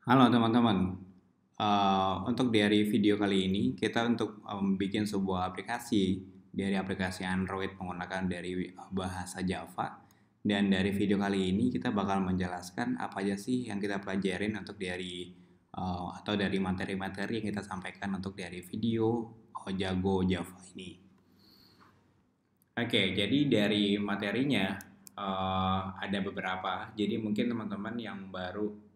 Halo teman-teman. Untuk dari video kali ini kita untuk bikin sebuah aplikasi dari aplikasi Android menggunakan dari bahasa Java. Dan dari video kali ini kita bakal menjelaskan apa aja sih yang kita pelajarin untuk dari atau dari materi-materi yang kita sampaikan untuk dari video Jago Java ini. Oke, jadi dari materinya ada beberapa. Jadi mungkin teman-teman yang baru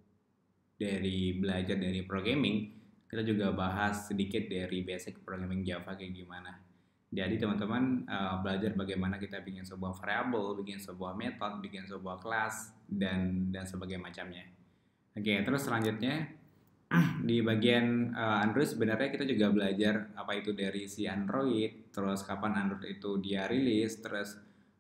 dari belajar dari programming, kita juga bahas sedikit dari basic programming Java kayak gimana. Jadi teman-teman belajar bagaimana kita bikin sebuah variable, bikin sebuah method, bikin sebuah kelas dan sebagainya macamnya. Oke, terus selanjutnya di bagian Android sebenarnya kita juga belajar apa itu dari si Android, terus kapan Android itu dia rilis, terus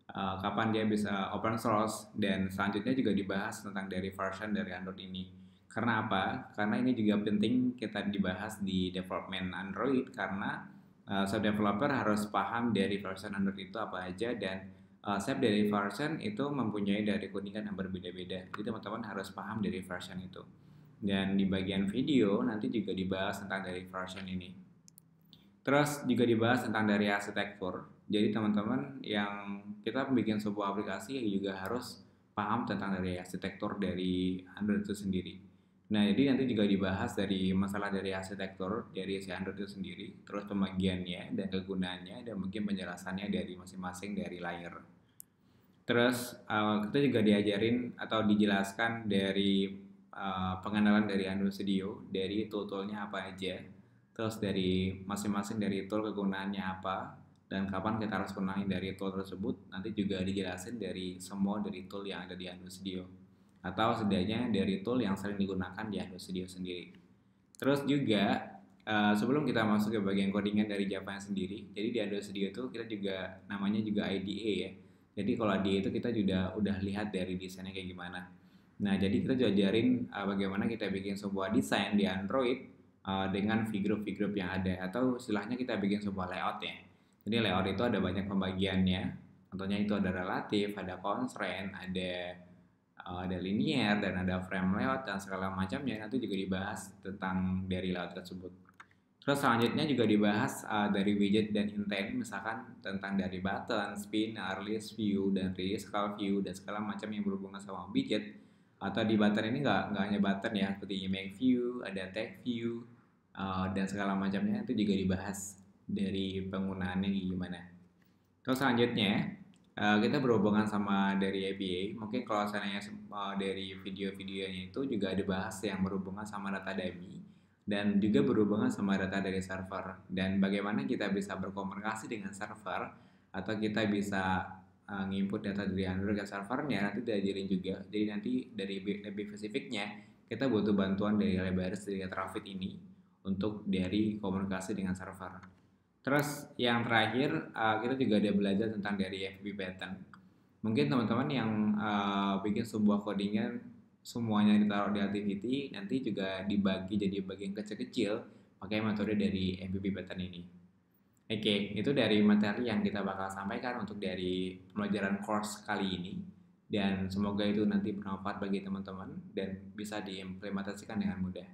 kapan dia bisa open source, dan selanjutnya juga dibahas tentang dari version dari Android ini. Karena apa? Karena ini juga penting kita dibahas di development Android karena setiap developer harus paham dari version Android itu apa aja, dan setiap dari version itu mempunyai dari codingan yang berbeda-beda. Jadi teman-teman harus paham dari version itu. Dan di bagian video nanti juga dibahas tentang dari version ini. Terus juga dibahas tentang dari arsitektur. Jadi teman-teman yang kita bikin sebuah aplikasi juga harus paham tentang dari arsitektur dari Android itu sendiri. Nah, jadi nanti juga dibahas dari masalah dari arsitektur dari si Android itu sendiri, terus pembagiannya dan kegunaannya, dan mungkin penjelasannya dari masing-masing dari layer. Terus kita juga diajarin atau dijelaskan dari pengenalan dari Android Studio, dari tool-toolnya apa aja, terus dari masing-masing dari tool kegunaannya apa, dan kapan kita harus gunain dari tool tersebut. Nanti juga dijelasin dari semua dari tool yang ada di Android Studio, atau setidaknya dari tool yang sering digunakan di Android Studio sendiri. Terus juga sebelum kita masuk ke bagian codingan dari Java sendiri, jadi di Android Studio itu kita juga namanya juga IDE ya. Jadi kalau IDE itu kita juga udah lihat dari desainnya kayak gimana. Nah, jadi kita ajarin bagaimana kita bikin sebuah desain di Android dengan figure-figure yang ada, atau istilahnya kita bikin sebuah layout ya. Jadi layout itu ada banyak pembagiannya. Contohnya itu ada relatif, ada constraint, ada linear, dan ada frame layout dan segala macamnya. Nanti juga dibahas tentang dari layout tersebut. Terus selanjutnya juga dibahas dari widget dan intent, misalkan tentang dari button, spinner, list view, dan riscal view, dan segala macam yang berhubungan sama widget. Atau di button ini nggak hanya button ya, seperti image view, ada tag view, dan segala macamnya itu juga dibahas dari penggunaannya gimana. Terus selanjutnya kita berhubungan sama dari API. Mungkin kalau seandainya dari video-videonya itu juga ada bahas yang berhubungan sama data dummy dan juga berhubungan sama data dari server, dan bagaimana kita bisa berkomunikasi dengan server atau kita bisa nginput data dari Android ke servernya. Nanti diajarin juga. Jadi nanti dari lebih spesifiknya kita butuh bantuan dari library dari Traffic ini untuk dari komunikasi dengan server. Terus yang terakhir kita juga ada belajar tentang dari FB pattern. Mungkin teman-teman yang bikin sebuah codingan semuanya ditaruh di activity, nanti juga dibagi jadi bagian kecil-kecil pakai metode dari FBB pattern ini. Oke, itu dari materi yang kita bakal sampaikan untuk dari pembelajaran course kali ini. Dan semoga itu nanti bermanfaat bagi teman-teman dan bisa diimplementasikan dengan mudah.